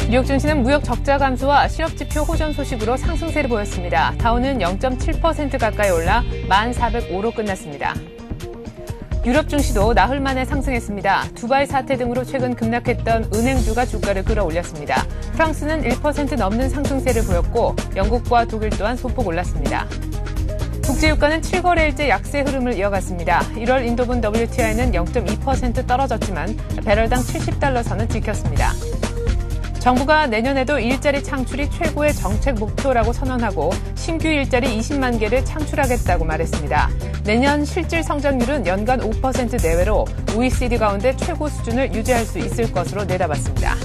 뉴욕 증시는 무역 적자 감소와 실업지표 호전 소식으로 상승세를 보였습니다. 다우는 0.7% 가까이 올라 1405로 끝났습니다. 유럽 증시도 나흘 만에 상승했습니다. 두바이 사태 등으로 최근 급락했던 은행주가 주가를 끌어올렸습니다. 프랑스는 1% 넘는 상승세를 보였고 영국과 독일 또한 소폭 올랐습니다. 국제유가는 7거래일째 약세 흐름을 이어갔습니다. 1월 인도분 WTI는 0.2% 떨어졌지만 배럴당 70달러 선은 지켰습니다. 정부가 내년에도 일자리 창출이 최고의 정책 목표라고 선언하고 신규 일자리 20만 개를 창출하겠다고 말했습니다. 내년 실질 성장률은 연간 5% 내외로 OECD 가운데 최고 수준을 유지할 수 있을 것으로 내다봤습니다.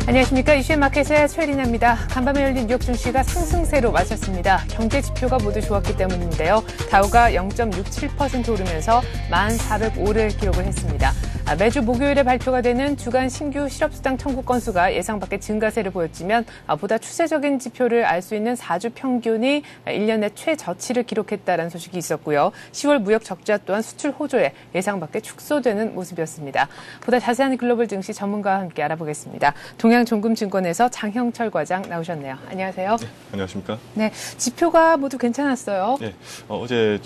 안녕하십니까. 이슈의 마켓의 최리나입니다. 간밤에 열린 뉴욕 증시가 상승세로 마쳤습니다. 경제 지표가 모두 좋았기 때문인데요. 다우가 0.67% 오르면서 1405를 기록을 했습니다. 매주 목요일에 발표가 되는 주간 신규 실업수당 청구 건수가 예상 밖의 증가세를 보였지만 보다 추세적인 지표를 알 수 있는 4주 평균이 1년 내 최저치를 기록했다는 소식이 있었고요. 10월 무역 적자 또한 수출 호조에 예상 밖의 축소되는 모습이었습니다. 보다 자세한 글로벌 증시 전문가와 함께 알아보겠습니다. 동양종금증권에서 장형철 과장 나오셨네요. 안녕하세요. 네, 안녕하십니까? 네, 지표가 모두 괜찮았어요. 네, 어제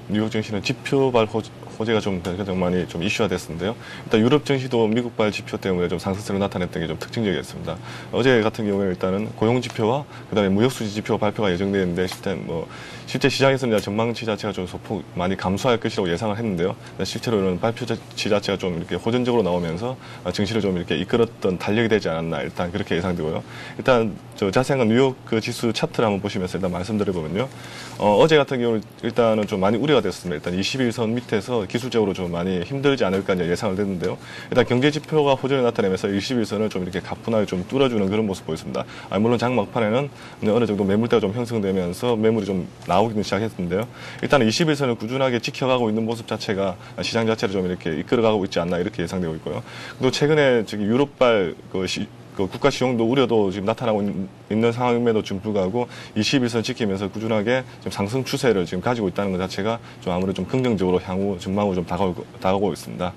뉴욕 증시는 지표발 호재가 좀 가장 많이 좀 이슈화 됐었는데요. 일단 유럽 증시도 미국발 지표 때문에 좀 상승세를 나타냈던 게 좀 특징적이었습니다. 어제 같은 경우에 일단은 고용 지표와 그다음에 무역 수지 지표 발표가 예정되어 있는데 실제 시장에서는 전망치 자체가 좀 소폭 많이 감소할 것이라고 예상을 했는데요. 실제로는 발표치 자체가 좀 이렇게 호전적으로 나오면서 증시를 좀 이렇게 이끌었던 달력이 되지 않았나 일단 그렇게 예상되고요. 일단 자세한 뉴욕 그 지수 차트를 한번 보시면서 일단 말씀드려보면요. 어제 같은 경우는 일단은 좀 많이 우려가 됐습니다. 일단 21선 밑에서 기술적으로 좀 많이 힘들지 않을까 이제 예상을 했는데요. 일단 경제 지표가 호전을 나타내면서 21선을 좀 이렇게 가뿐하게 좀 뚫어주는 그런 모습 보였습니다. 물론 장 막판에는 어느 정도 매물대가 좀 형성되면서 매물이 좀 나오기는 시작했는데요. 일단 21선을 꾸준하게 지켜가고 있는 모습 자체가 시장 자체를 좀 이렇게 이끌어가고 있지 않나 이렇게 예상되고 있고요. 그리고 최근에 유럽발 국가 시용도 우려도 지금 나타나고 있는 상황임에도 좀 불구하고 21선 지키면서 꾸준하게 지금 상승 추세를 지금 가지고 있다는 것 자체가 좀 아무래도 좀 긍정적으로 향후 전망으로 좀 다가오고 있습니다.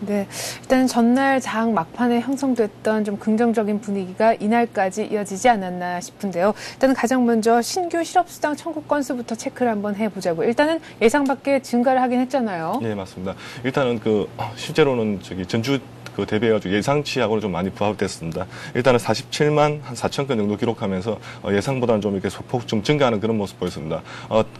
네, 일단 전날 장 막판에 형성됐던 좀 긍정적인 분위기가 이날까지 이어지지 않았나 싶은데요. 일단은 가장 먼저 신규 실업수당 청구 건수부터 체크를 한번 해보자고요. 일단은 예상 밖에 증가를 하긴 했잖아요. 네, 맞습니다. 일단은 실제로는 전주 대비해가지고 예상치하고는 좀 많이 부합됐습니다. 일단은 47만 한 4천 건 정도 기록하면서 예상보다는 좀 이렇게 소폭 좀 증가하는 그런 모습 보였습니다.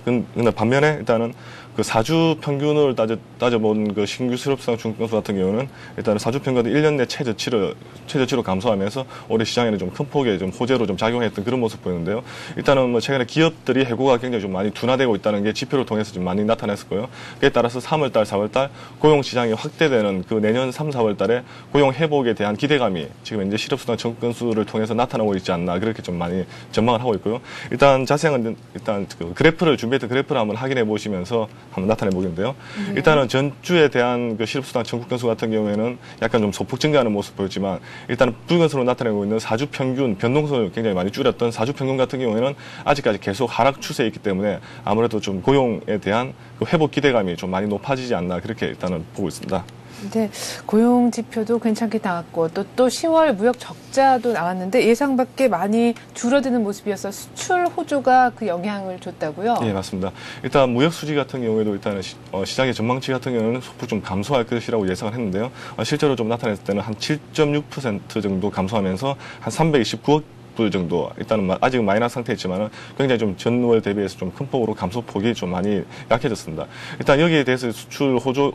근데 반면에 일단은 그 4주 평균을 따져본 그 신규 실업수당 청구 건수 같은 경우는 일단은 4주 평균도 1년 내 최저치로 감소하면서 올해 시장에는 좀 큰 폭의 좀 호재로 좀 작용했던 그런 모습 보였는데요. 일단은 최근에 기업들이 해고가 굉장히 좀 많이 둔화되고 있다는 게 지표를 통해서 좀 많이 나타났었고요. 그에 따라서 3월달, 4월달 고용 시장이 확대되는 그 내년 3, 4월달에 고용 회복에 대한 기대감이 지금 이제 실업수당 청구 건수를 통해서 나타나고 있지 않나 그렇게 좀 많이 전망을 하고 있고요. 일단 자세한 그래프를 준비했던 그래프를 한번 확인해 보시면서 한번 나타내 보겠는데요. 일단은 전주에 대한 그 실업수당 청구 건수 같은 경우에는 약간 좀 소폭 증가하는 모습 보였지만 일단은 붉은선으로 나타내고 있는 4주 평균 변동선을 굉장히 많이 줄였던 4주 평균 같은 경우에는 아직까지 계속 하락 추세에 있기 때문에 아무래도 좀 고용에 대한 그 회복 기대감이 좀 많이 높아지지 않나 그렇게 일단은 보고 있습니다. 네, 고용 지표도 괜찮게 나왔고 또 10월 무역 적자도 나왔는데 예상 밖에 많이 줄어드는 모습이어서 수출 호조가 그 영향을 줬다고요? 네, 맞습니다. 일단 무역 수지 같은 경우에도 일단은 시장의 전망치 같은 경우는 소폭 좀 감소할 것이라고 예상을 했는데요. 실제로 좀 나타냈을 때는 한 7.6% 정도 감소하면서 한 329억 불 정도 일단은 아직은 마이너스 상태였지만 굉장히 좀 전월 대비해서 좀 큰 폭으로 감소폭이 좀 많이 약해졌습니다. 일단 여기에 대해서 수출 호조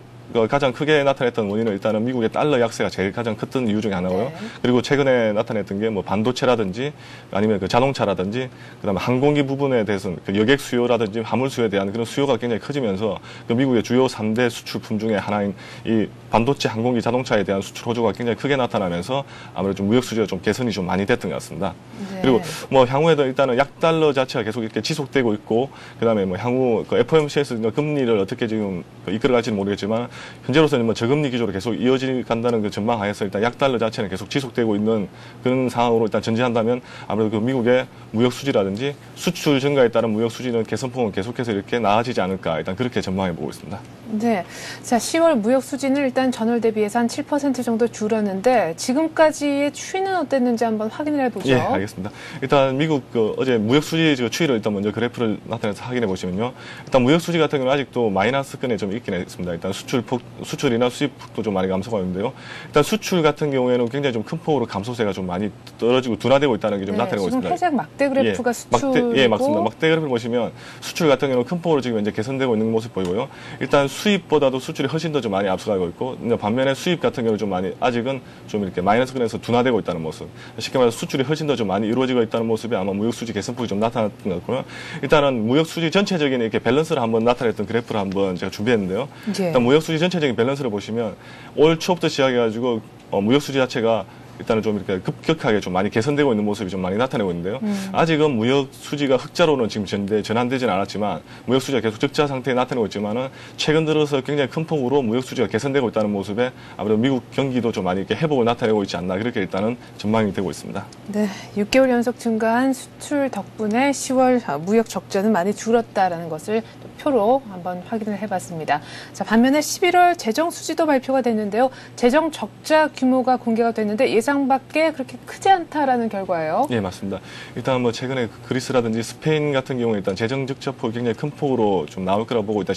가장 크게 나타냈던 원인은 일단은 미국의 달러 약세가 제일 가장 컸던 이유 중에 하나고요. 네. 그리고 최근에 나타냈던 게 뭐 반도체라든지 아니면 그 자동차라든지 그다음에 항공기 부분에 대해서는 그 여객 수요라든지 화물 수요에 대한 그런 수요가 굉장히 커지면서 그 미국의 주요 3대 수출품 중에 하나인 이 반도체, 항공기, 자동차에 대한 수출 호조가 굉장히 크게 나타나면서 아무래도 좀 무역 수지가 좀 개선이 좀 많이 됐던 것 같습니다. 네. 그리고 뭐 향후에도 일단은 약달러 자체가 계속 이렇게 지속되고 있고 그다음에 뭐 향후 그 FOMC에서 금리를 어떻게 지금 이끌어갈지는 모르겠지만 현재로서는 뭐 저금리 기조로 계속 이어간다는 그 전망하에서 일단 약달러 자체는 계속 지속되고 있는 그런 상황으로 일단 전제한다면 아무래도 그 미국의 무역 수지라든지 수출 증가에 따른 무역 수지는 개선폭은 계속해서 이렇게 나아지지 않을까 일단 그렇게 전망해 보고 있습니다. 네. 자, 10월 무역 수지는 일단 전월 대비해서 한 7% 정도 줄었는데 지금까지의 추이는 어땠는지 한번 확인을 해보죠. 예, 알겠습니다. 일단 미국 어제 무역 수지 추이를 일단 먼저 그래프를 나타내서 확인해 보시면요. 일단 무역 수지 같은 경우는 아직도 마이너스권에 좀 있긴 있습니다. 일단 수출이나 수입 폭도 좀 많이 감소가 있는데요. 일단 수출 같은 경우에는 굉장히 좀 큰 폭으로 감소세가 좀 많이 떨어지고 둔화되고 있다는 게 좀 나타내고 지금 있습니다. 회색 막대 그래프가 수출이고 예, 맞습니다. 막대 그래프를 보시면 수출 같은 경우는 큰 폭으로 지금 이제 개선되고 있는 모습 보이고요. 일단 수입보다도 수출이 훨씬 더 좀 많이 앞서가고 있고, 반면에 수입 같은 경우는 좀 많이 아직은 좀 이렇게 마이너스권에서 둔화되고 있다는 모습. 쉽게 말해서 수출이 훨씬 더 좀 많이 이루어지고 있다는 모습이 아마 무역 수지 개선폭이 좀 나타났던 것 같고요. 일단은 무역 수지 전체적인 이렇게 밸런스를 한번 나타냈던 그래프를 한번 제가 준비했는데요. 예. 일단 무역 수지 전체적인 밸런스를 보시면 올 초부터 시작해가지고 무역 수지 자체가 일단은 좀 이렇게 급격하게 좀 많이 개선되고 있는 모습이 좀 많이 나타내고 있는데요. 아직은 무역 수지가 흑자로는 지금 전환되지는 않았지만 무역 수지가 계속 적자 상태에 나타내고 있지만은 최근 들어서 굉장히 큰 폭으로 무역 수지가 개선되고 있다는 모습에 아무래도 미국 경기도 좀 많이 이렇게 회복을 나타내고 있지 않나 그렇게 일단은 전망이 되고 있습니다. 네, 6개월 연속 증가한 수출 덕분에 10월 무역 적자는 많이 줄었다라는 것을 또 표로 한번 확인을 해봤습니다. 자, 반면에 11월 재정 수지도 발표가 됐는데요. 재정 적자 규모가 공개가 됐는데 예상 밖에 그렇게 크지 않다라는 결과예요. 예, 맞습니다. 일단 뭐 최근에 그리스라든지 스페인 같은 경우에 일단 재정 적자폭이 굉장히 큰 폭으로 좀 나올 거라고 보고 일단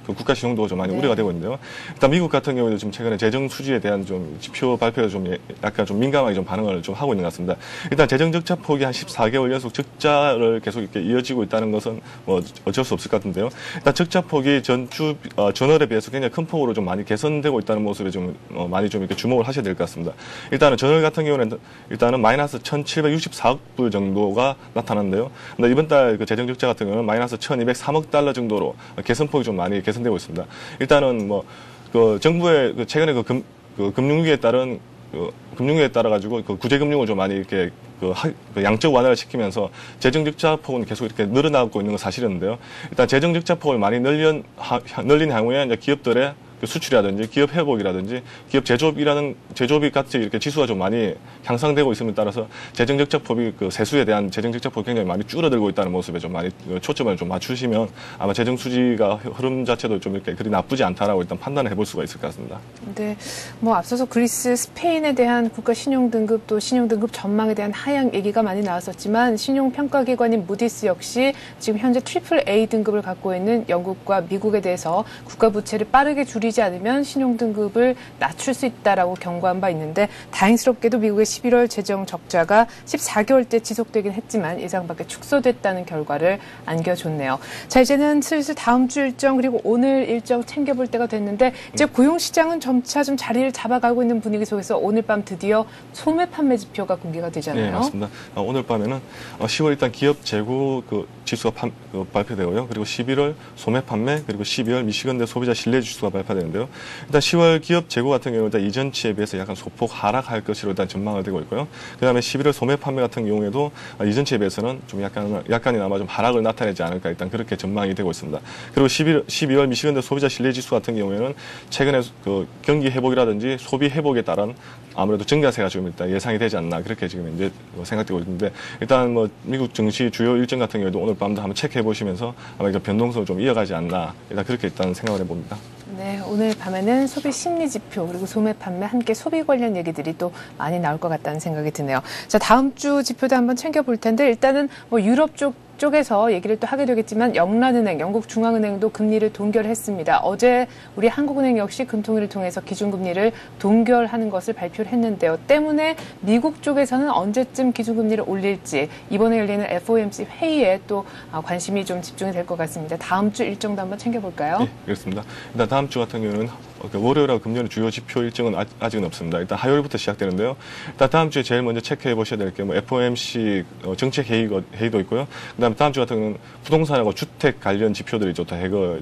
국가 신용도가 좀 많이 우려가 되고 있는데요. 일단 미국 같은 경우에도 좀 최근에 재정 수지에 대한 좀 지표 발표가 좀 약간 좀 민감하게 좀 반응을 좀 하고 있는 것 같습니다. 일단 재정 적자폭이 한 14개월 연속 적자를 계속 이렇게 이어지고 있다는 것은 뭐 어쩔 수 없을 것 같은데요. 일단 적자폭이 전월에 비해서 굉장히 큰 폭으로 좀 많이 개선되고 있다는 모습에 좀 많이 좀 이렇게 주목을 하셔야 될 것 같습니다. 일단은 전월 같은 경우는 일단은 마이너스 1,764억 불 정도가 나타났는데요. 근데 이번 달 그 재정 적자 같은 경우는 마이너스 1,203억 달러 정도로 개선폭이 좀 많이 개선되고 있습니다. 일단은 뭐 그 정부의 그 최근에 그 금융위기에 따른 금융위에 따라 가지고 그 구제금융을 좀 많이 이렇게 그 양적 완화를 시키면서 재정 적자 폭은 계속 이렇게 늘어나고 있는 건 사실인데요. 일단 재정 적자 폭을 많이 늘린 향후에 이제 기업들의 수출이라든지 기업 회복이라든지 기업 제조업이 같이 이렇게 지수가 좀 많이 향상되고 있음에 따라서 재정 적자폭이 그 세수에 대한 재정 적자폭이 굉장히 많이 줄어들고 있다는 모습에 좀 많이 초점을 좀 맞추시면 아마 재정 수지가 흐름 자체도 좀 이렇게 그리 나쁘지 않다라고 일단 판단을 해볼 수가 있을 것 같습니다. 네, 뭐 앞서서 그리스, 스페인에 대한 국가 신용 등급 또 신용 등급 전망에 대한 하향 얘기가 많이 나왔었지만 신용 평가 기관인 무디스 역시 지금 현재 트리플 A 등급을 갖고 있는 영국과 미국에 대해서 국가 부채를 빠르게 줄이지 않으면 신용 등급을 낮출 수 있다라고 경고한 바 있는데 다행스럽게도 미국의 11월 재정 적자가 14개월째 지속되긴 했지만 예상 밖에 축소됐다는 결과를 안겨줬네요. 자, 이제는 슬슬 다음 주 일정 그리고 오늘 일정 챙겨볼 때가 됐는데 이제 고용 시장은 점차 좀 자리를 잡아가고 있는 분위기 속에서 오늘 밤 드디어 소매 판매 지표가 공개가 되잖아요. 네, 맞습니다. 오늘 밤에는 10월 일단 기업 재고 그 지수가 발표되고요. 그리고 11월 소매 판매 그리고 12월 미시건대 소비자 신뢰 지수가 발표되는데요. 일단 10월 기업 재고 같은 경우는 일단 이전치에 비해서 약간 소폭 하락할 것으로 일단 전망을 되고 있고요. 그다음에 11월 소매 판매 같은 경우에도 이전치에 비해서는 좀 약간이나마 좀 하락을 나타내지 않을까 일단 그렇게 전망이 되고 있습니다. 그리고 12월 미시건대 소비자 신뢰 지수 같은 경우에는 최근에 그 경기 회복이라든지 소비 회복에 따른 아무래도 증가세가 지금 일단 예상이 되지 않나 그렇게 지금 이제 생각되고 있는데 일단 뭐 미국 증시 주요 일정 같은 경우에도 오늘 밤도 한번 체크해 보시면서 아마 이제 변동성을 좀 이어가지 않나 일단 그렇게 일단 생각을 해봅니다. 네, 오늘 밤에는 소비 심리 지표 그리고 소매 판매 함께 소비 관련 얘기들이 또 많이 나올 것 같다는 생각이 드네요. 자, 다음 주 지표도 한번 챙겨볼 텐데 일단은 뭐 유럽 쪽에서 얘기를 또 하게 되겠지만 영란은행, 영국 중앙은행도 금리를 동결했습니다. 어제 우리 한국은행 역시 금통위를 통해서 기준금리를 동결하는 것을 발표를 했는데요. 때문에 미국 쪽에서는 언제쯤 기준금리를 올릴지 이번에 열리는 FOMC 회의에 또 관심이 좀 집중이 될 것 같습니다. 다음 주 일정도 한번 챙겨볼까요? 네, 그렇습니다. 일단 다음 주 같은 경우는 월요일하고 금요일 주요 지표 일정은 아직은 없습니다. 일단 화요일부터 시작되는데요. 일단 다음 주에 제일 먼저 체크해 보셔야 될 게 뭐 FOMC 정책 회의도 있고요. 그다음에 다음 주 같은 경우는 부동산하고 주택 관련 지표들이 좀 더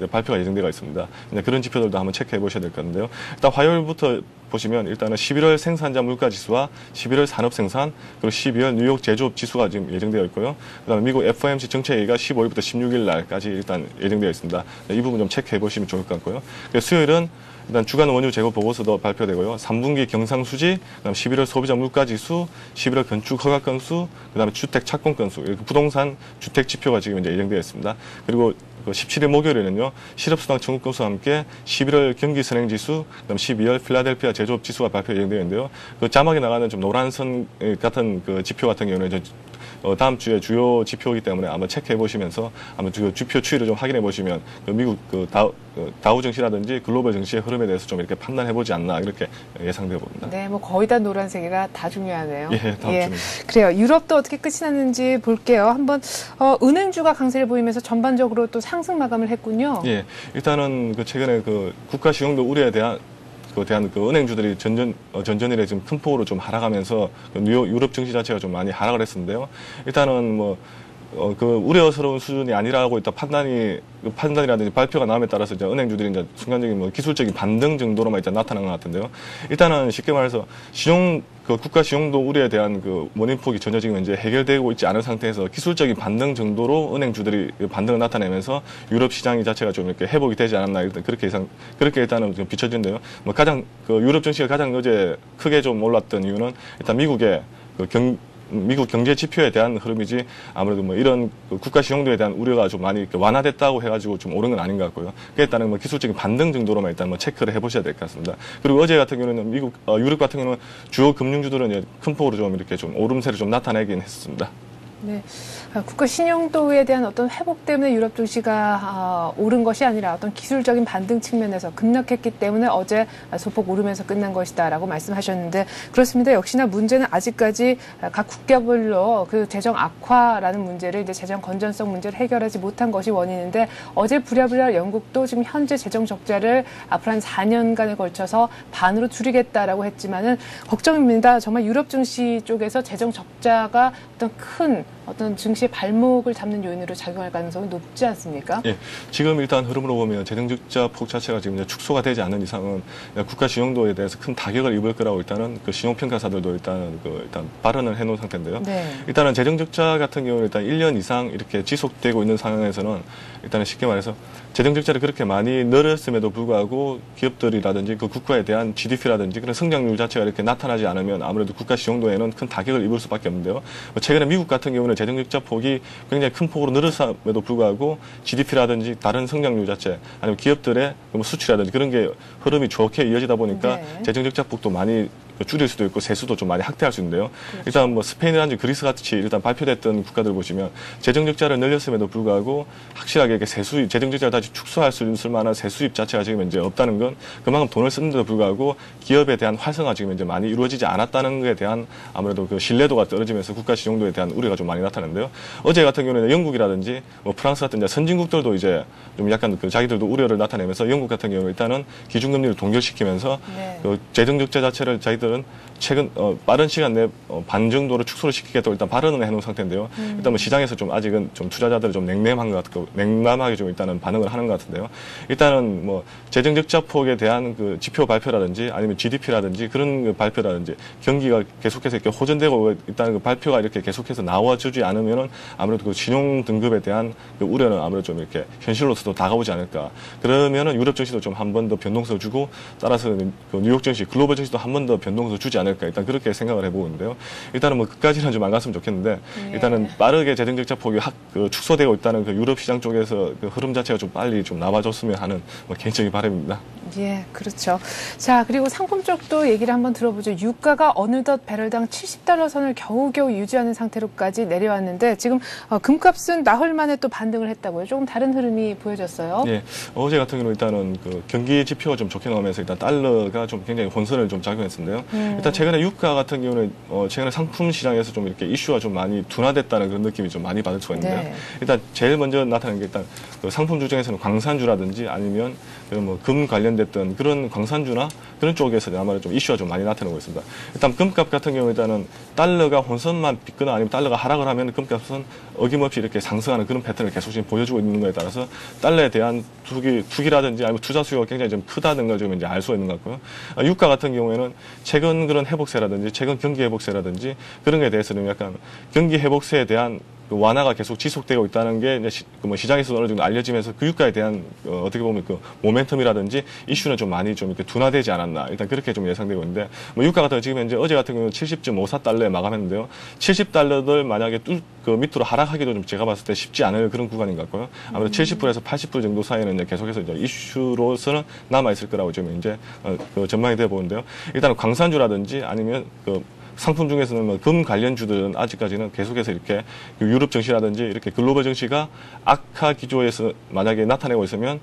발표가 예정되어 있습니다. 그런 지표들도 한번 체크해 보셔야 될 것 같은데요. 일단 화요일부터 보시면 일단은 11월 생산자 물가 지수와 11월 산업 생산 그리고 12월 뉴욕 제조업 지수가 지금 예정되어 있고요. 그다음에 미국 FOMC 정책회의가 15일부터 16일 날까지 일단 예정되어 있습니다. 이 부분 좀 체크해 보시면 좋을 것 같고요. 수요일은 일단 주간 원유 재고 보고서도 발표되고요. 3분기 경상수지, 그다음 11월 소비자 물가 지수, 11월 건축 허가 건수, 그다음에 주택 착공 건수, 이렇게 부동산 주택 지표가 지금 이제 예정되어 있습니다. 그리고 17일 목요일에는요, 실업수당 청구 건수와 함께 11월 경기 선행 지수, 그다음 12월 필라델피아 제조업 지수가 발표 예정되어 있는데요. 그 자막에 나가는 좀 노란 선 같은 그 지표 같은 경우는 다음 주에 주요 지표이기 때문에 한번 체크해 보시면서 한번 주표 추이를 좀 확인해 보시면 미국 다우 증시라든지 글로벌 증시의 흐름에 대해서 좀 이렇게 판단해 보지 않나 이렇게 예상되어 봅니다. 네, 뭐 거의 다 노란색이라 다 중요하네요. 예, 다음 주는. 그래요. 유럽도 어떻게 끝이 났는지 볼게요. 한번 은행주가 강세를 보이면서 전반적으로 또 상승 마감을 했군요. 예, 일단은 최근에 국가 시용도 우려에 대한 은행주들이 전전일에 지금 큰 폭으로 좀 하락하면서 유럽 증시 자체가 좀 많이 하락을 했었는데요. 일단은 우려스러운 수준이 아니라고 일단 판단이라든지 발표가 나옴에 따라서 이제 은행주들이 이제 순간적인 기술적인 반등 정도로만 일단 나타난 것 같은데요. 일단은 쉽게 말해서 국가 시용도 우려에 대한 원인폭이 전혀 지금 이제 해결되고 있지 않은 상태에서 기술적인 반등 정도로 은행주들이 반등을 나타내면서 유럽 시장 자체가 좀 이렇게 회복이 되지 않았나 일단 그렇게 일단은 좀 비춰지는데요. 가장 유럽 증시가 가장 어제 크게 좀 올랐던 이유는 일단 미국 경제 지표에 대한 흐름이지 아무래도 이런 국가 시용도에 대한 우려가 좀 많이 완화됐다고 해가지고 좀 오른 건 아닌 것 같고요. 그에 따른 기술적인 반등 정도로만 일단 체크를 해보셔야 될 것 같습니다. 그리고 어제 같은 경우는 유럽 같은 경우는 주요 금융주들은 이제 큰 폭으로 좀 이렇게 좀 오름세를 좀 나타내긴 했습니다. 네. 국가 신용도에 대한 어떤 회복 때문에 유럽 증시가 오른 것이 아니라 어떤 기술적인 반등 측면에서 급락했기 때문에 어제 소폭 오르면서 끝난 것이다라고 말씀하셨는데 그렇습니다. 역시나 문제는 아직까지 각 국가별로 그 재정 악화라는 문제를 이제 재정 건전성 문제를 해결하지 못한 것이 원인인데 어제 부랴부랴 영국도 지금 현재 재정 적자를 앞으로 한 4년간에 걸쳐서 반으로 줄이겠다라고 했지만은 걱정입니다. 정말 유럽 증시 쪽에서 재정 적자가 어떤 증시의 발목을 잡는 요인으로 작용할 가능성이 높지 않습니까? 예, 지금 일단 흐름으로 보면 재정적자 폭 자체가 지금 이제 축소가 되지 않는 이상은 국가 신용도에 대해서 큰 타격을 입을 거라고 일단은 신용평가사들도 일단 발언을 해놓은 상태인데요. 네. 일단은 재정적자 같은 경우는 일단 1년 이상 이렇게 지속되고 있는 상황에서는 일단은 쉽게 말해서 재정적자를 그렇게 많이 늘었음에도 불구하고 기업들이라든지 국가에 대한 GDP라든지 그런 성장률 자체가 이렇게 나타나지 않으면 아무래도 국가 신용도에는 큰 타격을 입을 수밖에 없는데요. 최근에 미국 같은 경우는 재정적자 폭이 굉장히 큰 폭으로 늘었음에도 불구하고 GDP라든지 다른 성장률 자체 아니면 기업들의 수출이라든지 그런 게 흐름이 좋게 이어지다 보니까 네. 재정적자 폭도 많이 줄일 수도 있고 세수도 좀 많이 확대할 수 있는데요. 그렇죠. 일단 스페인이라든지 그리스 같이 일단 발표됐던 국가들 보시면 재정적자를 늘렸음에도 불구하고 확실하게 이렇게 재정적자를 다시 축소할 수 있을 만한 세수입 자체가 지금 이제 없다는 건 그만큼 돈을 쓰는데도 불구하고 기업에 대한 활성화 지금 이제 많이 이루어지지 않았다는 것에 대한 아무래도 신뢰도가 떨어지면서 국가 신용도에 대한 우려가 좀 많이 나타났는데요. 어제 같은 경우는 영국이라든지 프랑스 같은 선진국들도 이제 좀 약간 자기들도 우려를 나타내면서 영국 같은 경우는 일단은 기준금리를 동결시키면서 네. 재정적자 자체를 자기들은 최근 빠른 시간 내 반 정도로 축소를 시키겠다고 일단 발언을 해놓은 상태인데요. 일단 시장에서 좀 아직은 좀 투자자들이 좀 냉담한 것 같고 냉담하게 좀 일단은 반응을 하는 것 같은데요. 일단은 재정적자 폭에 대한 지표 발표라든지 아니면 GDP라든지 그런 발표라든지 경기가 계속해서 이렇게 호전되고 일단 발표가 이렇게 계속해서 나와주지 않으면은 아무래도 신용 등급에 대한 우려는 아무래도 좀 이렇게 현실로서도 다가오지 않을까. 그러면은 유럽 증시도 좀 한 번 더 변동성을 주고 따라서 뉴욕 증시, 글로벌 증시도 한 번 더 변동성을 주지 않을까. 일단 그렇게 생각을 해보는데요. 일단은 그까지는 좀 안 갔으면 좋겠는데 일단은 빠르게 재정적자 폭이 축소되고 있다는 유럽 시장 쪽에서 흐름 자체가 좀 빨리 좀 나와줬으면 하는 개인적인 바람입니다. 예, 그렇죠. 자, 그리고 상품 쪽도 얘기를 한번 들어보죠. 유가가 어느덧 배럴당 $70 선을 겨우겨우 유지하는 상태로까지 내려왔는데 지금 금값은 나흘 만에 또 반등을 했다고요. 조금 다른 흐름이 보여졌어요. 예, 어제 같은 경우는 일단은 경기 지표가 좀 좋게 나오면서 일단 달러가 좀 굉장히 혼선을 좀 작용했는데요. 일단 최근에 유가 같은 경우는 최근에 상품 시장에서 좀 이렇게 이슈가 좀 많이 둔화됐다는 그런 느낌이 좀 많이 받을 수가 있는데요. 네. 일단 제일 먼저 나타나는 게 일단 상품주 중에서는 광산주라든지 아니면 금 관련된 관련됐던 그런 광산주나 그런 쪽에서 아마도 좀 이슈가 좀 많이 나타나고 있습니다. 일단 금값 같은 경우에 일단은 달러가 혼선만 빚거나 아니면 달러가 하락을 하면 금값은 어김없이 이렇게 상승하는 그런 패턴을 계속 지금 보여주고 있는 거에 따라서 달러에 대한 투기라든지 아니면 투자 수요가 굉장히 좀 크다는 걸 좀 이제 알 수가 있는 것 같고요. 유가 같은 경우에는 최근 그런 회복세라든지 최근 경기 회복세라든지 그런 거에 대해서는 약간 경기 회복세에 대한 그 완화가 계속 지속되고 있다는 게 이제 시장에서 어느 정도 알려지면서 그 유가에 대한 어떻게 보면 그 모멘텀이라든지 이슈는 좀 많이 좀 이렇게 둔화되지 않았나 일단 그렇게 좀 예상되고 있는데 뭐 유가 같은 지금 현재 어제 같은 경우는 70.54달러에 마감했는데요. 70달러들 만약에 그 밑으로 하락하기도 좀 제가 봤을 때 쉽지 않을 그런 구간인 것 같고요. 아무래도 70불에서 80불 정도 사이는 이제 계속해서 이제 이슈로서는 남아 있을 거라고 지금 이제 그 전망이 돼 보는데요. 일단은 광산주라든지 아니면 그 상품 중에서는 뭐 금 관련주들은 아직까지는 계속해서 이렇게 유럽 증시라든지 이렇게 글로벌 증시가 악화 기조에서 만약에 나타내고 있으면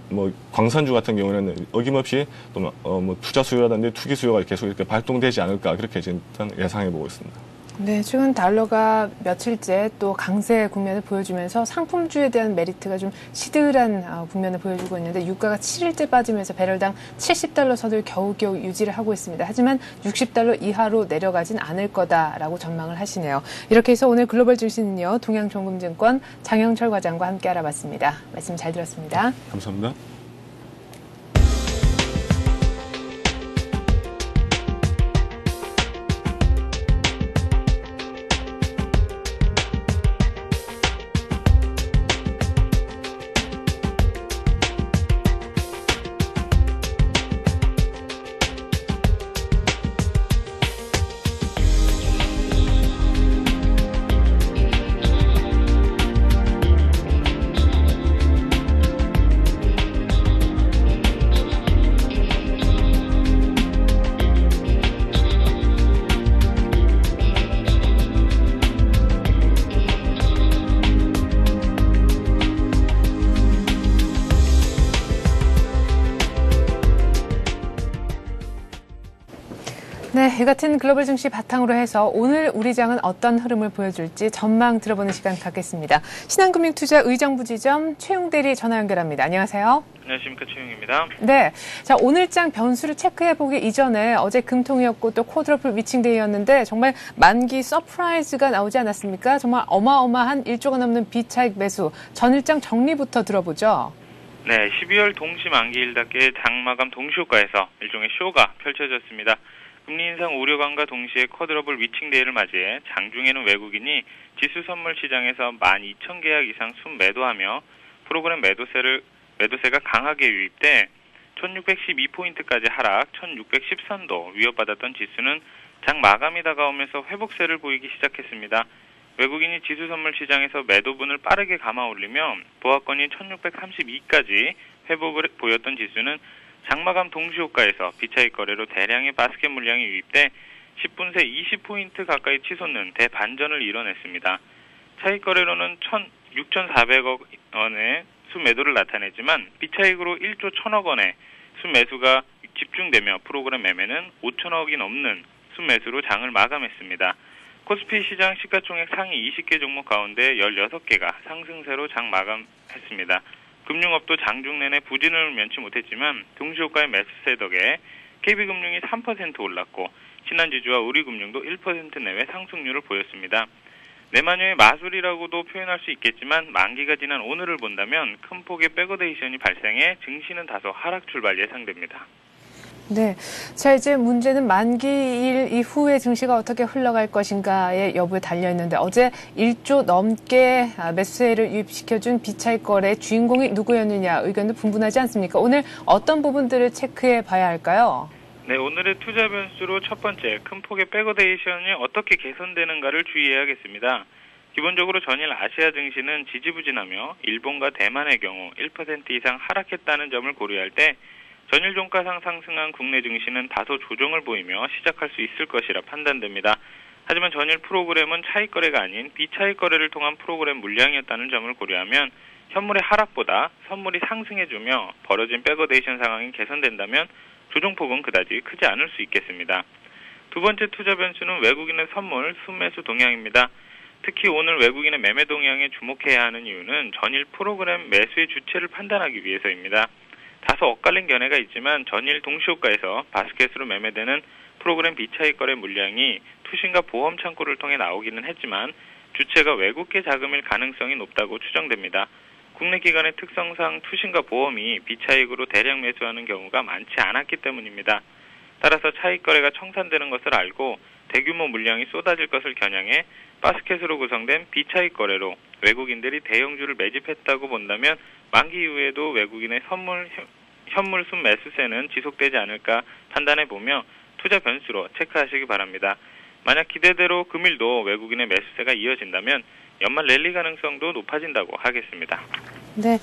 뭐 광산주 같은 경우에는 어김없이 또 뭐 투자 수요라든지 투기 수요가 계속 이렇게 발동되지 않을까 그렇게 일단 예상해 보고 있습니다. 네, 최근 달러가 며칠째 또 강세 국면을 보여주면서 상품주에 대한 메리트가 좀 시들한 국면을 보여주고 있는데 유가가 7일째 빠지면서 배럴당 70달러 선을 겨우겨우 유지를 하고 있습니다. 하지만 60달러 이하로 내려가진 않을 거다라고 전망을 하시네요. 이렇게 해서 오늘 글로벌 증시는요. 동양종금증권 장영철 과장과 함께 알아봤습니다. 말씀 잘 들었습니다. 감사합니다. 네, 이 같은 글로벌 증시 바탕으로 해서 오늘 우리 장은 어떤 흐름을 보여줄지 전망 들어보는 시간 갖겠습니다. 신한금융투자 의정부지점 최용 대리 전화 연결합니다. 안녕하세요. 안녕하십니까, 최용입니다. 네, 자 오늘 장 변수를 체크해보기 이전에 어제 금통이었고 또 쿼드러플 미칭데이였는데 정말 만기 서프라이즈가 나오지 않았습니까? 정말 어마어마한 1조가 넘는 비차익 매수. 전일장 정리부터 들어보죠. 네, 12월 동시 만기일답게 장마감 동시효과에서 일종의 쇼가 펼쳐졌습니다. 금리 인상 우려감과 동시에 쿼드러플 위칭데이를 맞이해 장중에는 외국인이 지수 선물 시장에서 12,000계약 이상 순매도하며 프로그램 매도세가 강하게 유입돼 1612포인트까지 하락, 1613도 위협받았던 지수는 장 마감이 다가오면서 회복세를 보이기 시작했습니다. 외국인이 지수 선물 시장에서 매도분을 빠르게 감아 올리며 보합권이 1632까지 회복을 보였던 지수는 장마감 동시효과에서 비차익 거래로 대량의 바스켓 물량이 유입돼 10분새 20포인트 가까이 치솟는 대반전을 이뤄냈습니다. 차익 거래로는 6,400억 원의 순매도를 나타내지만 비차익으로 1조 1,000억 원의 순매수가 집중되며 프로그램 매매는 5천억이 넘는 순매수로 장을 마감했습니다. 코스피 시장 시가총액 상위 20개 종목 가운데 16개가 상승세로 장 마감했습니다. 금융업도 장중 내내 부진을 면치 못했지만 동시효과의 매수세 덕에 KB금융이 3% 올랐고 신한지주와 우리금융도 1% 내외 상승률을 보였습니다. 내마녀의 마술이라고도 표현할 수 있겠지만 만기가 지난 오늘을 본다면 큰 폭의 백어데이션이 발생해 증시는 다소 하락 출발 예상됩니다. 네. 자, 이제 문제는 만기일 이후에 증시가 어떻게 흘러갈 것인가의 여부에 달려있는데 어제 1조 넘게 매수세를 유입시켜준 비차익 거래의 주인공이 누구였느냐 의견도 분분하지 않습니까? 오늘 어떤 부분들을 체크해 봐야 할까요? 네, 오늘의 투자 변수로 첫 번째, 큰 폭의 백어데이션이 어떻게 개선되는가를 주의해야겠습니다. 기본적으로 전일 아시아 증시는 지지부진하며 일본과 대만의 경우 1% 이상 하락했다는 점을 고려할 때 전일 종가상 상승한 국내 증시는 다소 조정을 보이며 시작할 수 있을 것이라 판단됩니다. 하지만 전일 프로그램은 차익 거래가 아닌 비차익 거래를 통한 프로그램 물량이었다는 점을 고려하면 현물의 하락보다 선물이 상승해주며 벌어진 백어데이션 상황이 개선된다면 조정폭은 그다지 크지 않을 수 있겠습니다. 두 번째 투자 변수는 외국인의 선물, 순매수 동향입니다. 특히 오늘 외국인의 매매 동향에 주목해야 하는 이유는 전일 프로그램 매수의 주체를 판단하기 위해서입니다. 다소 엇갈린 견해가 있지만 전일 동시효과에서 바스켓으로 매매되는 프로그램 비차익 거래 물량이 투신과 보험 창구를 통해 나오기는 했지만 주체가 외국계 자금일 가능성이 높다고 추정됩니다. 국내 기관의 특성상 투신과 보험이 비차익으로 대량 매수하는 경우가 많지 않았기 때문입니다. 따라서 차익 거래가 청산되는 것을 알고 대규모 물량이 쏟아질 것을 겨냥해 바스켓으로 구성된 비차익 거래로 외국인들이 대형주를 매집했다고 본다면 만기 이후에도 외국인의 현물순 매수세는 지속되지 않을까 판단해보며 투자 변수로 체크하시기 바랍니다. 만약 기대대로 금일도 외국인의 매수세가 이어진다면 연말 랠리 가능성도 높아진다고 하겠습니다. 네,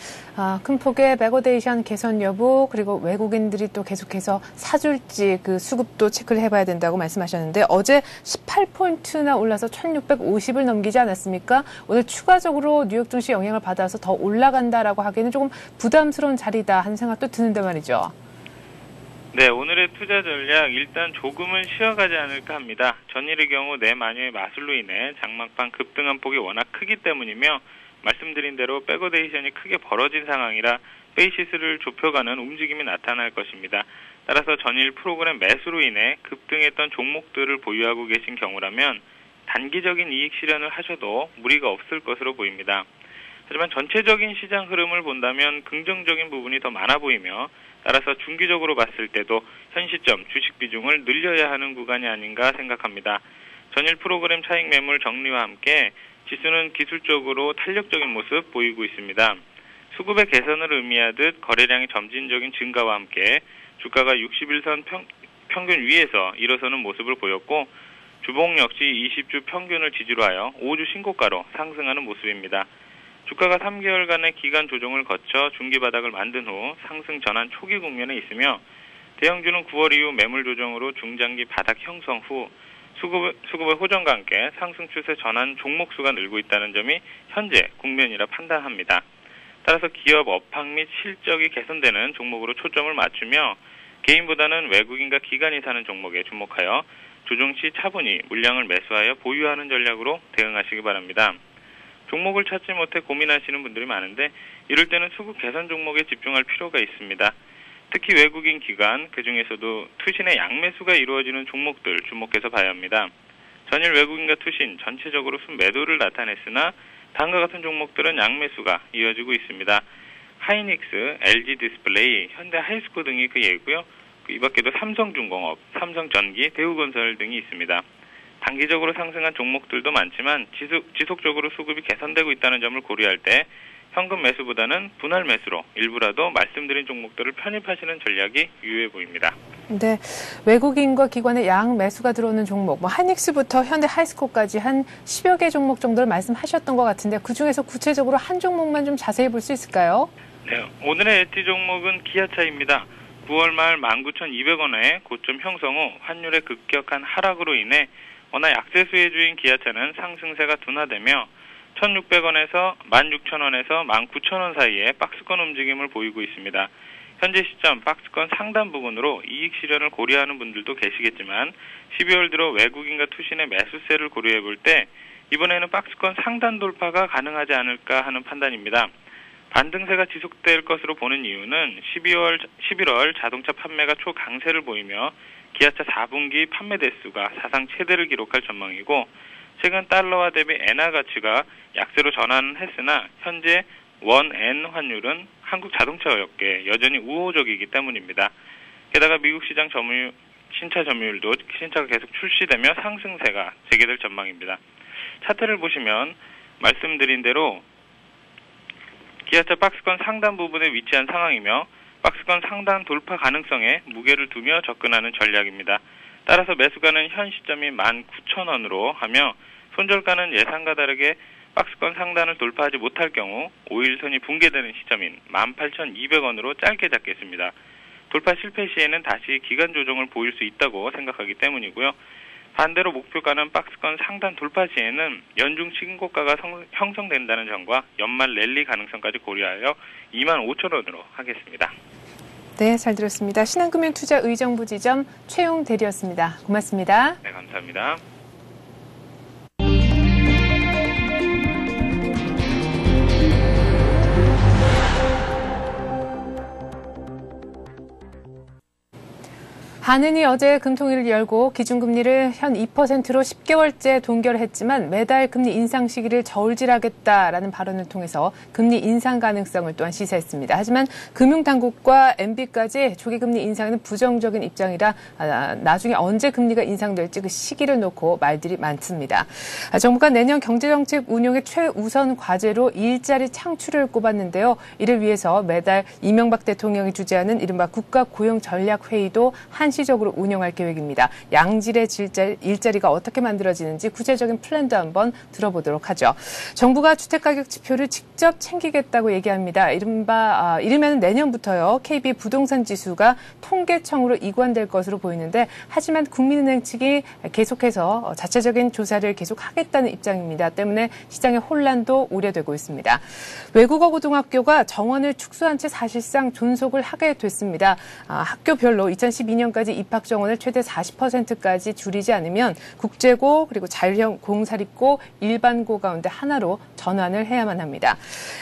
큰 폭의 백오데이션 개선 여부 그리고 외국인들이 또 계속해서 사줄지 그 수급도 체크를 해봐야 된다고 말씀하셨는데 어제 18포인트나 올라서 1650을 넘기지 않았습니까? 오늘 추가적으로 뉴욕 증시 영향을 받아서 더 올라간다라고 하기에는 조금 부담스러운 자리다 하는 생각도 드는데 말이죠. 네, 오늘의 투자 전략 일단 조금은 쉬어가지 않을까 합니다. 전일의 경우 내마녀의 마술로 인해 장막판 급등한 폭이 워낙 크기 때문이며 말씀드린 대로 백오데이션이 크게 벌어진 상황이라 베이시스를 좁혀가는 움직임이 나타날 것입니다. 따라서 전일 프로그램 매수로 인해 급등했던 종목들을 보유하고 계신 경우라면 단기적인 이익 실현을 하셔도 무리가 없을 것으로 보입니다. 하지만 전체적인 시장 흐름을 본다면 긍정적인 부분이 더 많아 보이며 따라서 중기적으로 봤을 때도 현 시점 주식 비중을 늘려야 하는 구간이 아닌가 생각합니다. 전일 프로그램 차익 매물 정리와 함께 지수는 기술적으로 탄력적인 모습 보이고 있습니다. 수급의 개선을 의미하듯 거래량의 점진적인 증가와 함께 주가가 61선 평균 위에서 일어서는 모습을 보였고 주봉 역시 20주 평균을 지지로 하여 5주 신고가로 상승하는 모습입니다. 주가가 3개월간의 기간 조정을 거쳐 중기 바닥을 만든 후 상승 전환 초기 국면에 있으며 대형주는 9월 이후 매물 조정으로 중장기 바닥 형성 후 수급의 호전과 함께 상승 추세 전환 종목 수가 늘고 있다는 점이 현재 국면이라 판단합니다. 따라서 기업 업황 및 실적이 개선되는 종목으로 초점을 맞추며 개인보다는 외국인과 기관이 사는 종목에 주목하여 조정 시 차분히 물량을 매수하여 보유하는 전략으로 대응하시기 바랍니다. 종목을 찾지 못해 고민하시는 분들이 많은데 이럴 때는 수급 개선 종목에 집중할 필요가 있습니다. 특히 외국인 기관, 그중에서도 투신의 양매수가 이루어지는 종목들 주목해서 봐야 합니다. 전일 외국인과 투신 전체적으로 순매도를 나타냈으나 다음과 같은 종목들은 양매수가 이어지고 있습니다. 하이닉스, LG 디스플레이, 현대 하이스코 등이 그 예고요. 이 밖에도 삼성중공업, 삼성전기, 대우건설 등이 있습니다. 단기적으로 상승한 종목들도 많지만 지속적으로 수급이 개선되고 있다는 점을 고려할 때 현금 매수보다는 분할 매수로 일부라도 말씀드린 종목들을 편입하시는 전략이 유효해 보입니다. 네, 외국인과 기관의 양 매수가 들어오는 종목, 하이닉스부터 현대 하이스코까지 한 10여 개 종목 정도를 말씀하셨던 것 같은데 그중에서 구체적으로 한 종목만 좀 자세히 볼 수 있을까요? 네, 오늘의 에티 종목은 기아차입니다. 9월 말 19,200원의 고점 형성 후 환율의 급격한 하락으로 인해 워낙 약세 수혜주인 기아차는 상승세가 둔화되며 1,600원에서 16,000원에서 19,000원 사이에 박스권 움직임을 보이고 있습니다. 현재 시점 박스권 상단 부분으로 이익 실현을 고려하는 분들도 계시겠지만 12월 들어 외국인과 투신의 매수세를 고려해 볼 때 이번에는 박스권 상단 돌파가 가능하지 않을까 하는 판단입니다. 반등세가 지속될 것으로 보는 이유는 11월 자동차 판매가 초강세를 보이며 기아차 4분기 판매 대수가 사상 최대를 기록할 전망이고 최근 달러화 대비 엔화 가치가 약세로 전환했으나 현재 원-엔 환율은 한국 자동차 업계에 여전히 우호적이기 때문입니다. 게다가 미국 시장 신차 점유율도 신차가 계속 출시되며 상승세가 재개될 전망입니다. 차트를 보시면 말씀드린 대로 기아차 박스권 상단 부분에 위치한 상황이며 박스권 상단 돌파 가능성에 무게를 두며 접근하는 전략입니다. 따라서 매수가는 현 시점이 19,000원으로 하며 손절가는 예상과 다르게 박스권 상단을 돌파하지 못할 경우 5일선이 붕괴되는 시점인 18,200원으로 짧게 잡겠습니다. 돌파 실패 시에는 다시 기간 조정을 보일 수 있다고 생각하기 때문이고요. 반대로 목표가는 박스권 상단 돌파 시에는 연중 신고가가 형성된다는 점과 연말 랠리 가능성까지 고려하여 25,000원으로 하겠습니다. 네, 잘 들었습니다. 신한금융투자 의정부 지점 최용 대리였습니다. 고맙습니다. 네, 감사합니다. 한은이 어제 금통위를 열고 기준금리를 현 2%로 10개월째 동결했지만 매달 금리 인상 시기를 저울질하겠다라는 발언을 통해서 금리 인상 가능성을 또한 시사했습니다. 하지만 금융당국과 MB까지 조기금리 인상에는 부정적인 입장이라 나중에 언제 금리가 인상될지 그 시기를 놓고 말들이 많습니다. 정부가 내년 경제정책 운용의 최우선 과제로 일자리 창출을 꼽았는데요. 이를 위해서 매달 이명박 대통령이 주재하는 이른바 국가고용전략회의도 한시적으로 운영할 계획입니다. 양질의 일자리가 어떻게 만들어지는지 구체적인 플랜도 한번 들어보도록 하죠. 정부가 주택가격 지표를 직접 챙기겠다고 얘기합니다. 이르면 내년부터요. KB 부동산 지수가 통계청으로 이관될 것으로 보이는데 하지만 국민은행 측이 계속해서 자체적인 조사를 계속하겠다는 입장입니다. 때문에 시장의 혼란도 우려되고 있습니다. 외국어 고등학교가 정원을 축소한 채 사실상 존속을 하게 됐습니다. 학교별로 2012년까지 입학 정원을 최대 40%까지 줄이지 않으면 국제고 그리고 자율형 공사립고 일반고 가운데 하나로 전환을 해야만 합니다.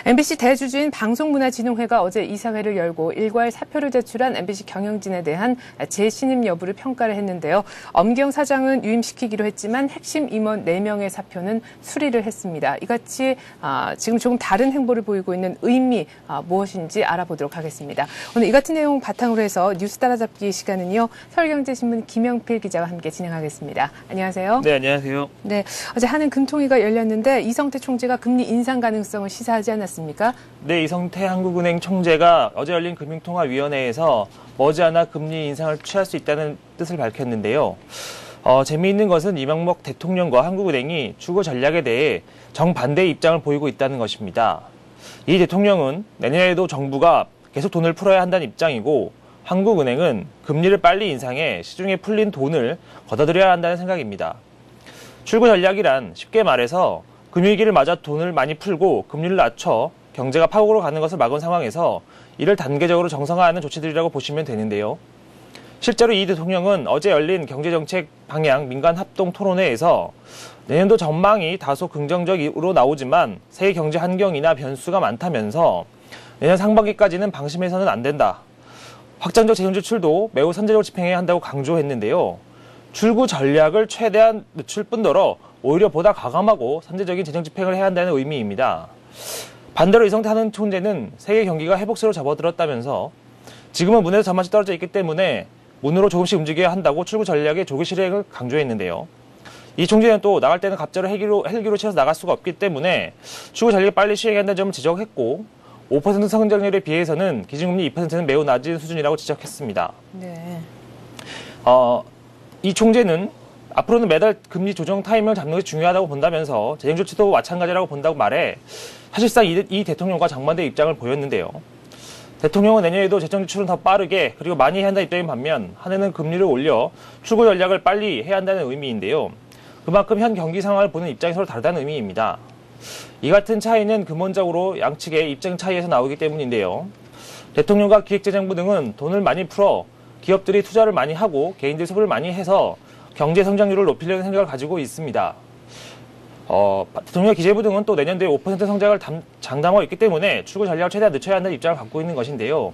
MBC 대주주인 방송문화진흥회가 어제 이사회를 열고 일괄 사표를 제출한 MBC 경영진에 대한 재신임 여부를 평가를 했는데요. 엄경 사장은 유임시키기로 했지만 핵심 임원 4명의 사표는 수리를 했습니다. 이같이 지금 조금 다른 행보를 보이고 있는 의미 무엇인지 알아보도록 하겠습니다. 오늘 이 같은 내용 바탕으로 해서 뉴스 따라잡기 시간은요. 서울경제신문 김영필 기자와 함께 진행하겠습니다. 안녕하세요. 네, 안녕하세요. 네, 어제 한은 금통위가 열렸는데 이성태 총재가 금리 인상 가능성을 시사하지 않았습니까? 네, 이성태 한국은행 총재가 어제 열린 금융통화위원회에서 머지않아 금리 인상을 취할 수 있다는 뜻을 밝혔는데요. 재미있는 것은 이명박 대통령과 한국은행이 추구 전략에 대해 정반대의 입장을 보이고 있다는 것입니다. 이 대통령은 내년에도 정부가 계속 돈을 풀어야 한다는 입장이고 한국은행은 금리를 빨리 인상해 시중에 풀린 돈을 걷어들여야 한다는 생각입니다. 출구 전략이란 쉽게 말해서 금융위기를 맞아 돈을 많이 풀고 금리를 낮춰 경제가 파국으로 가는 것을 막은 상황에서 이를 단계적으로 정상화하는 조치들이라고 보시면 되는데요. 실제로 이 대통령은 어제 열린 경제정책 방향 민간 합동 토론회에서 내년도 전망이 다소 긍정적으로 나오지만 세계 경제 환경이나 변수가 많다면서 내년 상반기까지는 방심해서는 안 된다. 확장적 재정 지출도 매우 선제적으로 집행해야 한다고 강조했는데요. 출구 전략을 최대한 늦출 뿐더러 오히려 보다 과감하고 선제적인 재정 집행을 해야 한다는 의미입니다. 반대로 이성태 한은 총재는 세계 경기가 회복세로 접어들었다면서 지금은 문에서 저만치 떨어져 있기 때문에 문으로 조금씩 움직여야 한다고 출구 전략의 조기 실행을 강조했는데요. 이 총재는 또 나갈 때는 갑자기 헬기로 치러서 나갈 수가 없기 때문에 출구 전략을 빨리 시행해야 한다는 점을 지적했고 5% 성장률에 비해서는 기준금리 2%는 매우 낮은 수준이라고 지적했습니다. 네. 이 총재는 앞으로는 매달 금리 조정 타이밍을 잡는 것이 중요하다고 본다면서 재정 조치도 마찬가지라고 본다고 말해 사실상 이 대통령과 정반대의 입장을 보였는데요. 대통령은 내년에도 재정 지출은 더 빠르게 그리고 많이 해야 한다는 입장인 반면 한해는 금리를 올려 출구 전략을 빨리 해야 한다는 의미인데요. 그만큼 현 경기 상황을 보는 입장이 서로 다르다는 의미입니다. 이 같은 차이는 근본적으로 양측의 입장 차이에서 나오기 때문인데요. 대통령과 기획재정부 등은 돈을 많이 풀어 기업들이 투자를 많이 하고 개인들 소비를 많이 해서 경제 성장률을 높이려는 생각을 가지고 있습니다. 대통령 기재부 등은 또 내년도에 5% 성장을 장담하고 있기 때문에 출구 전략을 최대한 늦춰야 한다는 입장을 갖고 있는 것인데요.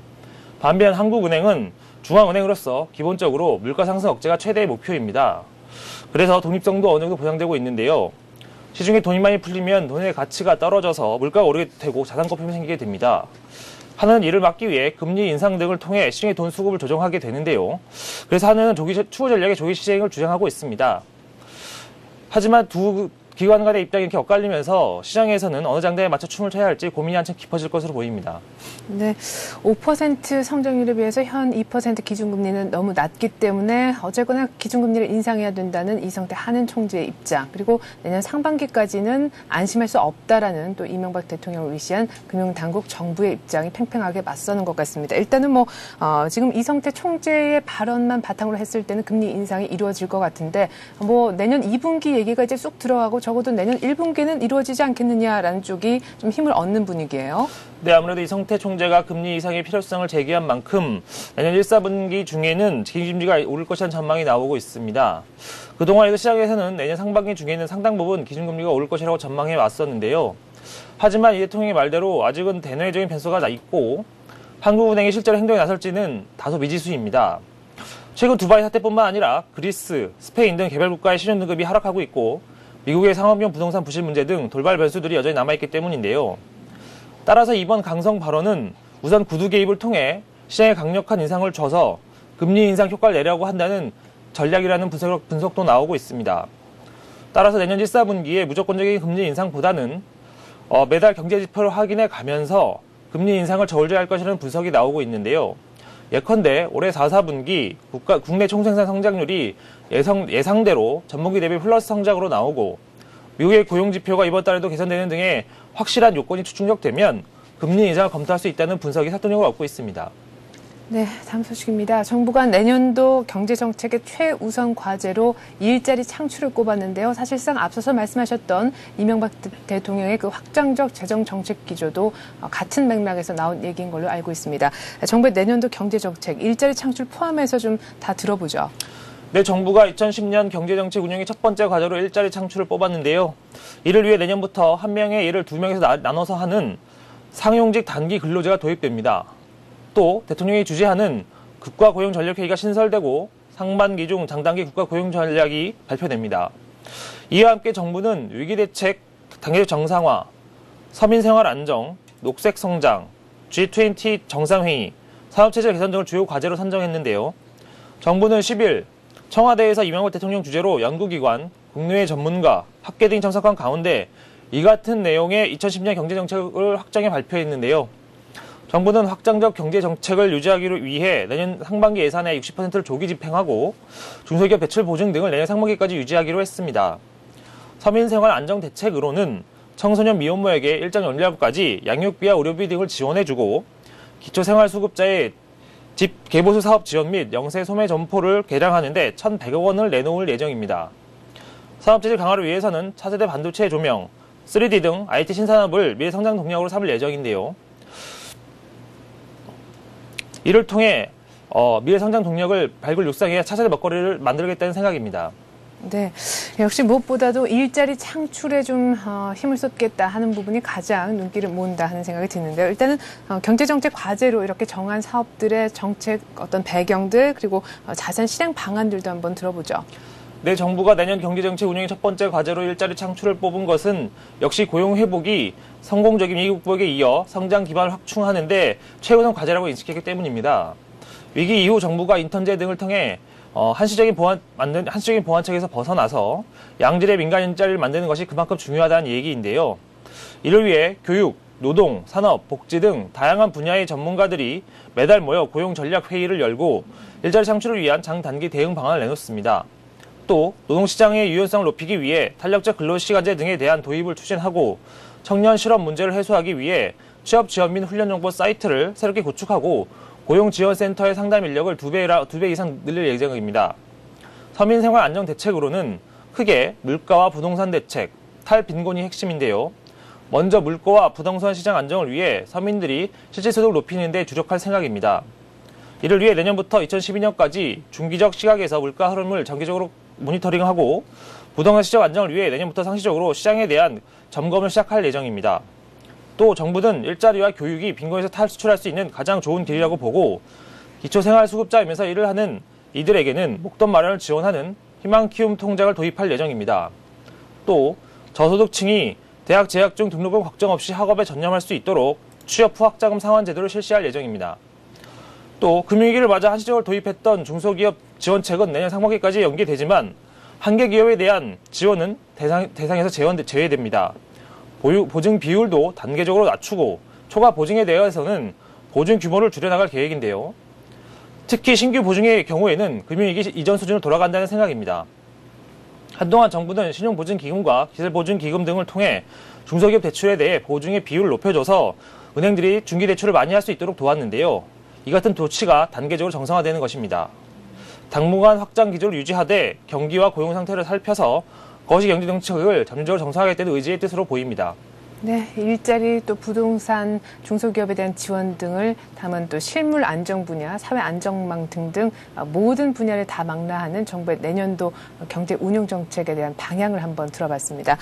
반면 한국은행은 중앙은행으로서 기본적으로 물가 상승 억제가 최대의 목표입니다. 그래서 독립성도 어느 정도 보장되고 있는데요. 시중에 돈이 많이 풀리면 돈의 가치가 떨어져서 물가가 오르게 되고 자산 거품이 생기게 됩니다. 하나는 이를 막기 위해 금리 인상 등을 통해 시중의 돈 수급을 조정하게 되는데요. 그래서 하나는 추구 전략의 조기 시행을 주장하고 있습니다. 하지만 두 기관 간의 입장이 이렇게 엇갈리면서 시장에서는 어느 장단에 맞춰 춤을 춰야 할지 고민이 한층 깊어질 것으로 보입니다. 네, 5% 성장률에 비해서 현 2% 기준금리는 너무 낮기 때문에 어쨌거나 기준금리를 인상해야 된다는 이성태 한은 총재의 입장, 그리고 내년 상반기까지는 안심할 수 없다라는 또 이명박 대통령을 위시한 금융당국 정부의 입장이 팽팽하게 맞서는 것 같습니다. 일단은 지금 이성태 총재의 발언만 바탕으로 했을 때는 금리 인상이 이루어질 것 같은데 내년 2분기 얘기가 이제 쑥 들어가고 적어도 내년 1분기는 이루어지지 않겠느냐라는 쪽이 좀 힘을 얻는 분위기예요. 네, 아무래도 이성태 총재가 금리 인상의 필요성을 제기한 만큼 내년 1, 4분기 중에는 기준금리가 오를 것이라는 전망이 나오고 있습니다. 그동안에도 시장에서는 내년 상반기 중에는 상당 부분 기준금리가 오를 것이라고 전망해 왔었는데요. 하지만 이 대통령의 말대로 아직은 대내적인 변수가 있고 한국은행이 실제로 행동에 나설지는 다소 미지수입니다. 최근 두바이 사태뿐만 아니라 그리스, 스페인 등 개발국가의 신용등급이 하락하고 있고 미국의 상업용 부동산 부실 문제 등 돌발 변수들이 여전히 남아있기 때문인데요. 따라서 이번 강성 발언은 우선 구두 개입을 통해 시장에 강력한 인상을 줘서 금리 인상 효과를 내려고 한다는 전략이라는 분석도 나오고 있습니다. 따라서 내년 1, 4분기에 무조건적인 금리 인상보다는 매달 경제 지표를 확인해 가면서 금리 인상을 저울질할 것이라는 분석이 나오고 있는데요. 예컨대 올해 4, 4분기 국내 총생산 성장률이 예상대로 전분기 대비 플러스 성장으로 나오고 미국의 고용 지표가 이번 달에도 개선되는 등의 확실한 요건이 충족되면 금리 인상을 검토할 수 있다는 분석이 설득력을 얻고 있습니다. 네, 다음 소식입니다. 정부가 내년도 경제정책의 최우선 과제로 일자리 창출을 꼽았는데요. 사실상 앞서서 말씀하셨던 이명박 대통령의 그 확장적 재정정책 기조도 같은 맥락에서 나온 얘기인 걸로 알고 있습니다. 정부의 내년도 경제정책, 일자리 창출 포함해서 좀 다 들어보죠. 네, 정부가 2010년 경제정책 운영의 첫 번째 과제로 일자리 창출을 뽑았는데요. 이를 위해 내년부터 한 명의 일을 2명에서 나눠서 하는 상용직 단기 근로제가 도입됩니다. 또 대통령이 주재하는 국가고용전략회의가 신설되고 상반기 중 장단기 국가고용전략이 발표됩니다. 이와 함께 정부는 위기대책, 단계적 정상화, 서민생활 안정, 녹색 성장, G20 정상회의, 산업체제 개선 등을 주요 과제로 선정했는데요. 정부는 10일 청와대에서 이명박 대통령 주재로 연구기관, 국내외 전문가, 학계 등이 참석한 가운데 이 같은 내용의 2010년 경제정책을 확정해 발표했는데요. 정부는 확장적 경제정책을 유지하기 위해 내년 상반기 예산의 60%를 조기 집행하고 중소기업 대출 보증 등을 내년 상반기까지 유지하기로 했습니다. 서민생활 안정 대책으로는 청소년 미혼모에게 일정 연령까지 양육비와 의료비 등을 지원해주고 기초생활수급자의 집 개보수 사업 지원 및 영세 소매 점포를 개량하는 데 1,100억 원을 내놓을 예정입니다. 산업체질 강화를 위해서는 차세대 반도체 조명, 3D 등 IT 신산업을 미래 성장 동력으로 삼을 예정인데요. 이를 통해 미래 성장 동력을 발굴 육성해 차세대 먹거리를 만들겠다는 생각입니다. 네, 역시 무엇보다도 일자리 창출에 좀 힘을 쏟겠다 하는 부분이 가장 눈길을 모은다 하는 생각이 드는데요. 일단은 경제정책 과제로 이렇게 정한 사업들의 정책 어떤 배경들 그리고 자세한 실행 방안들도 한번 들어보죠. 네, 정부가 내년 경제정책 운영의 첫 번째 과제로 일자리 창출을 뽑은 것은 역시 고용 회복이 성공적인 위기 극복에 이어 성장 기반을 확충하는 데 최우선 과제라고 인식했기 때문입니다. 위기 이후 정부가 인턴제 등을 통해 한시적인 보완책에서 벗어나서 양질의 민간 일자리를 만드는 것이 그만큼 중요하다는 얘기인데요. 이를 위해 교육, 노동, 산업, 복지 등 다양한 분야의 전문가들이 매달 모여 고용 전략 회의를 열고 일자리 창출을 위한 장단기 대응 방안을 내놓습니다. 또 노동시장의 유연성을 높이기 위해 탄력적 근로시간제 등에 대한 도입을 추진하고 청년 실업 문제를 해소하기 위해 취업 지원 및 훈련 정보 사이트를 새롭게 구축하고 고용지원센터의 상담 인력을 2배 이상 늘릴 예정입니다. 서민생활 안정 대책으로는 크게 물가와 부동산 대책, 탈빈곤이 핵심인데요. 먼저 물가와 부동산 시장 안정을 위해 서민들이 실질소득을 높이는 데 주력할 생각입니다. 이를 위해 내년부터 2012년까지 중기적 시각에서 물가 흐름을 정기적으로 모니터링하고 부동산 시장 안정을 위해 내년부터 상시적으로 시장에 대한 점검을 시작할 예정입니다. 또 정부는 일자리와 교육이 빈곤에서 탈수출할 수 있는 가장 좋은 길이라고 보고 기초생활수급자이면서 일을 하는 이들에게는 목돈 마련을 지원하는 희망키움 통장을 도입할 예정입니다. 또 저소득층이 대학 재학 중 등록금 걱정 없이 학업에 전념할 수 있도록 취업 후 학자금 상환 제도를 실시할 예정입니다. 또 금융위기를 맞아 한시적으로 도입했던 중소기업 지원책은 내년 상반기까지 연기되지만 한계 기업에 대한 지원은 대상에서 제외됩니다. 보증 비율도 단계적으로 낮추고 초과 보증에 대해서는 보증 규모를 줄여나갈 계획인데요. 특히 신규 보증의 경우에는 금융위기 이전 수준으로 돌아간다는 생각입니다. 한동안 정부는 신용보증기금과 기술보증기금 등을 통해 중소기업 대출에 대해 보증의 비율을 높여줘서 은행들이 중기대출을 많이 할 수 있도록 도왔는데요. 이 같은 조치가 단계적으로 정상화되는 것입니다. 당분간 확장 기조를 유지하되 경기와 고용 상태를 살펴서 거시 경제정책을 점진적으로 정상화하겠다는 의지의 뜻으로 보입니다. 네, 일자리 또 부동산, 중소기업에 대한 지원 등을 담은 또 실물 안정 분야, 사회 안정망 등등 모든 분야를 다 망라하는 정부의 내년도 경제 운용 정책에 대한 방향을 한번 들어봤습니다.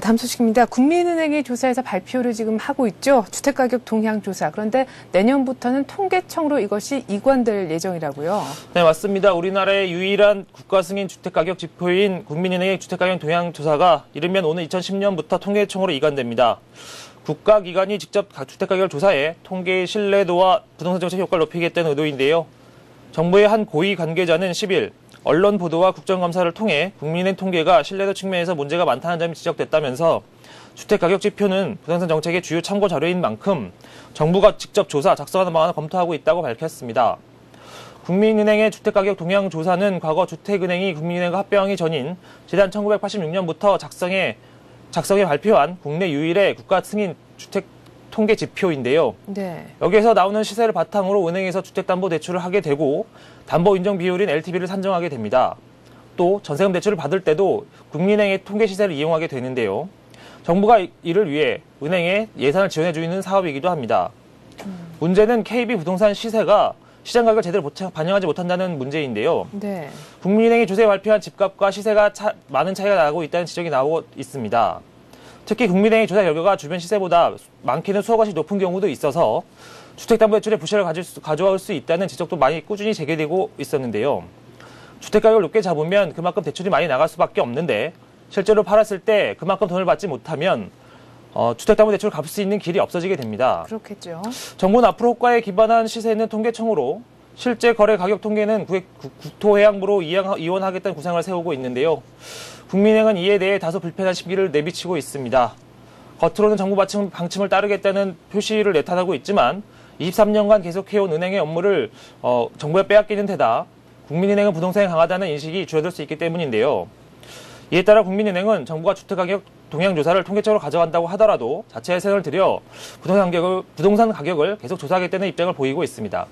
다음 소식입니다. 국민은행이 조사에서 발표를 지금 하고 있죠. 주택가격 동향 조사. 그런데 내년부터는 통계청으로 이것이 이관될 예정이라고요. 네, 맞습니다. 우리나라의 유일한 국가 승인 주택가격 지표인 국민은행의 주택가격 동향 조사가 이르면 오는 2010년부터 통계청으로 이관됩니다. 국가기관이 직접 주택가격을 조사해 통계의 신뢰도와 부동산 정책 효과를 높이겠다는 의도인데요. 정부의 한 고위 관계자는 10일 언론 보도와 국정감사를 통해 국민의 통계가 신뢰도 측면에서 문제가 많다는 점이 지적됐다면서 주택가격 지표는 부동산 정책의 주요 참고 자료인 만큼 정부가 직접 조사, 작성하는 방안을 검토하고 있다고 밝혔습니다. 국민은행의 주택가격 동향 조사는 과거 주택은행이 국민은행과 합병하기 전인 지난 1986년부터 작성해 발표한 국내 유일의 국가 승인 주택 통계 지표인데요. 네. 여기에서 나오는 시세를 바탕으로 은행에서 주택담보대출을 하게 되고 담보 인정 비율인 LTV를 산정하게 됩니다. 또 전세금 대출을 받을 때도 국민은행의 통계 시세를 이용하게 되는데요. 정부가 이를 위해 은행에 예산을 지원해주는 사업이기도 합니다. 문제는 KB 부동산 시세가 시장 가격을 제대로 반영하지 못한다는 문제인데요. 네. 국민은행이 조사에 발표한 집값과 시세가 많은 차이가 나고 있다는 지적이 나오고 있습니다. 특히 국민은행의 조사 결과가 주변 시세보다 많게는 수억 원씩 높은 경우도 있어서 주택담보대출의 부실을 가져올 수 있다는 지적도 많이 꾸준히 제기되고 있었는데요. 주택가격을 높게 잡으면 그만큼 대출이 많이 나갈 수밖에 없는데 실제로 팔았을 때 그만큼 돈을 받지 못하면 주택담보대출을 갚을 수 있는 길이 없어지게 됩니다. 그렇겠죠. 정부는 앞으로 호가에 기반한 시세는 통계청으로 실제 거래 가격 통계는 국토해양부로 이원하겠다는 구상을 세우고 있는데요. 국민은행은 이에 대해 다소 불편한 심기를 내비치고 있습니다. 겉으로는 정부 방침을 따르겠다는 표시를 내타하고 있지만 23년간 계속해온 은행의 업무를 정부에 빼앗기는 데다 국민은행은 부동산이 강하다는 인식이 줄어들 수 있기 때문인데요. 이에 따라 국민은행은 정부가 주택가격 동향조사를 통계적으로 가져간다고 하더라도 자체 예산을 들여 부동산 가격을 계속 조사하겠다는 입장을 보이고 있습니다.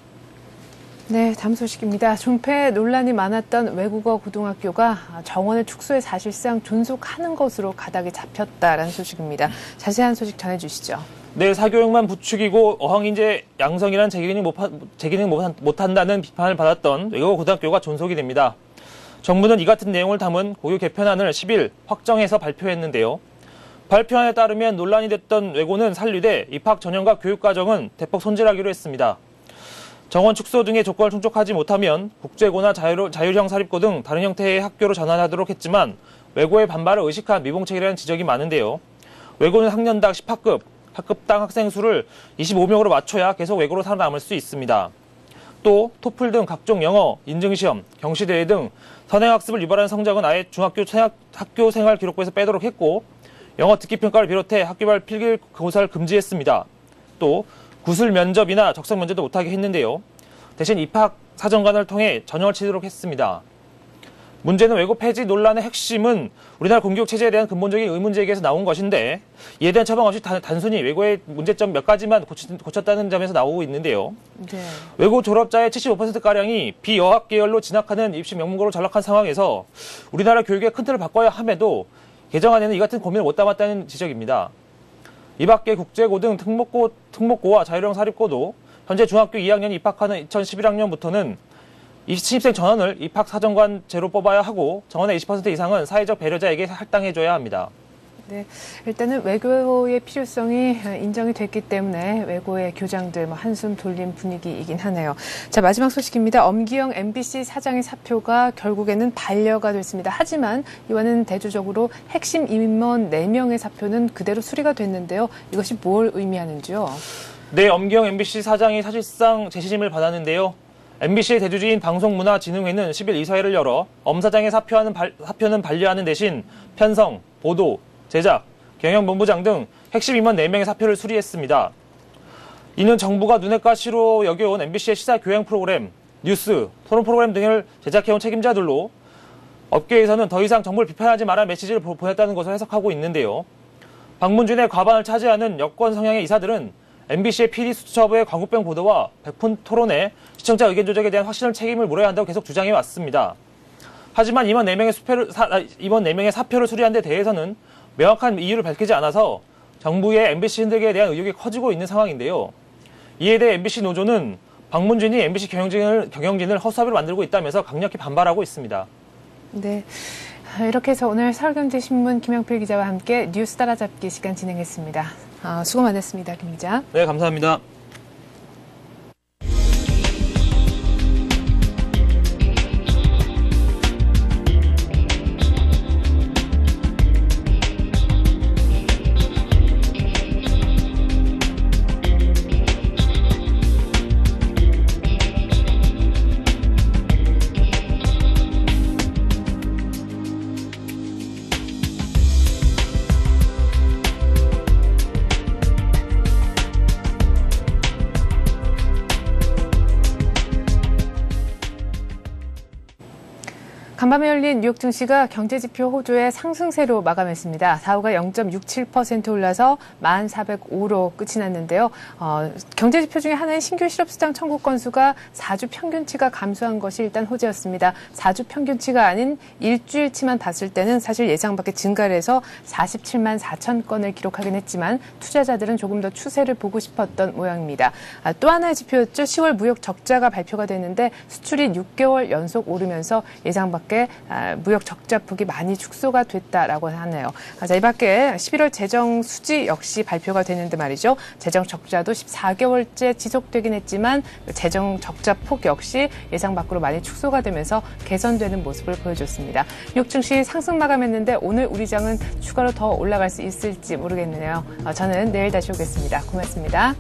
네, 다음 소식입니다. 존폐 논란이 많았던 외국어 고등학교가 정원을 축소해 사실상 존속하는 것으로 가닥이 잡혔다라는 소식입니다. 자세한 소식 전해주시죠. 네, 사교육만 부추기고 어학인재 양성이란 재기능 못한다는 비판을 받았던 외국어 고등학교가 존속이 됩니다. 정부는 이 같은 내용을 담은 고유 개편안을 10일 확정해서 발표했는데요. 발표안에 따르면 논란이 됐던 외고는 산류돼 입학 전형과 교육과정은 대폭 손질하기로 했습니다. 정원 축소 등의 조건을 충족하지 못하면 국제고나 자율형 사립고 등 다른 형태의 학교로 전환하도록 했지만 외고의 반발을 의식한 미봉책이라는 지적이 많은데요. 외고는 학년당 10학급, 학급당 학생 수를 25명으로 맞춰야 계속 외고로 살아남을 수 있습니다. 또 토플 등 각종 영어, 인증시험, 경시대회 등 선행학습을 유발한 성적은 아예 중학교 학교 생활 기록부에서 빼도록 했고 영어 듣기평가를 비롯해 학교별 필기고사를 금지했습니다. 또 구술 면접이나 적성 면접도 못하게 했는데요. 대신 입학 사정관을 통해 전형을 치도록 했습니다. 문제는 외고 폐지 논란의 핵심은 우리나라 공교육 체제에 대한 근본적인 의문 제기에서 나온 것인데 이에 대한 처방 없이 단순히 외고의 문제점 몇 가지만 고쳤다는 점에서 나오고 있는데요. 네. 외고 졸업자의 75%가량이 비어학 계열로 진학하는 입시 명문고로 전락한 상황에서 우리나라 교육의 큰 틀을 바꿔야 함에도 개정안에는 이 같은 고민을 못 담았다는 지적입니다. 이 밖에 국제고 등 특목고와 자율형 사립고도 현재 중학교 2학년이 입학하는 2011학년부터는 신입생 전원을 입학 사정관제로 뽑아야 하고 정원의 20% 이상은 사회적 배려자에게 할당해줘야 합니다. 네, 일단은 외고의 필요성이 인정이 됐기 때문에 외고의 교장들 한숨 돌린 분위기이긴 하네요. 자, 마지막 소식입니다. 엄기영 MBC 사장의 사표가 결국에는 반려가 됐습니다. 하지만 이와는 대조적으로 핵심 임원 4명의 사표는 그대로 수리가 됐는데요. 이것이 뭘 의미하는지요? 네, 엄기영 MBC 사장이 사실상 재시심을 받았는데요. MBC의 대주주인 방송문화진흥회는 10일 이사회를 열어 엄 사장의 사표는 반려하는 대신 편성, 보도, 제작, 경영본부장 등 핵심 임원 4명의 사표를 수리했습니다. 이는 정부가 눈엣 가시로 여겨온 MBC의 시사 교양 프로그램, 뉴스, 토론 프로그램 등을 제작해온 책임자들로 업계에서는 더 이상 정부를 비판하지 말라는 메시지를 보냈다는 것을 해석하고 있는데요. 방문진의 과반을 차지하는 여권 성향의 이사들은 MBC의 PD수첩의 광우병 보도와 백분 토론에 시청자 의견 조작에 대한 확실한 책임을 물어야 한다고 계속 주장해왔습니다. 하지만 이번 4명의 사표를 수리한 데 대해서는 명확한 이유를 밝히지 않아서 정부의 MBC 흔들기에 대한 의혹이 커지고 있는 상황인데요. 이에 대해 MBC 노조는 박문준이 MBC 경영진을 허수아비로 만들고 있다면서 강력히 반발하고 있습니다. 네. 이렇게 해서 오늘 서울경제신문 김영필 기자와 함께 뉴스 따라잡기 시간 진행했습니다. 수고 많았습니다, 김 기자. 네, 감사합니다. 간밤에 열린 뉴욕 증시가 경제지표 호조의 상승세로 마감했습니다. 다우가 0.67% 올라서 1405로 끝이 났는데요. 경제지표 중에 하나인 신규 실업수당 청구 건수가 4주 평균치가 감소한 것이 일단 호재였습니다. 4주 평균치가 아닌 일주일치만 봤을 때는 사실 예상 밖의 증가를 해서 47만 4천 건을 기록하긴 했지만 투자자들은 조금 더 추세를 보고 싶었던 모양입니다. 또 하나의 지표였죠. 10월 무역 적자가 발표가 됐는데 수출이 6개월 연속 오르면서 예상 밖에 무역 적자폭이 많이 축소가 됐다라고 하네요. 자, 이 밖에 11월 재정 수지 역시 발표가 되는데 말이죠. 재정 적자도 14개월째 지속되긴 했지만 재정 적자폭 역시 예상 밖으로 많이 축소가 되면서 개선되는 모습을 보여줬습니다. 뉴욕 증시 상승 마감했는데 오늘 우리 장은 추가로 더 올라갈 수 있을지 모르겠네요. 저는 내일 다시 오겠습니다. 고맙습니다.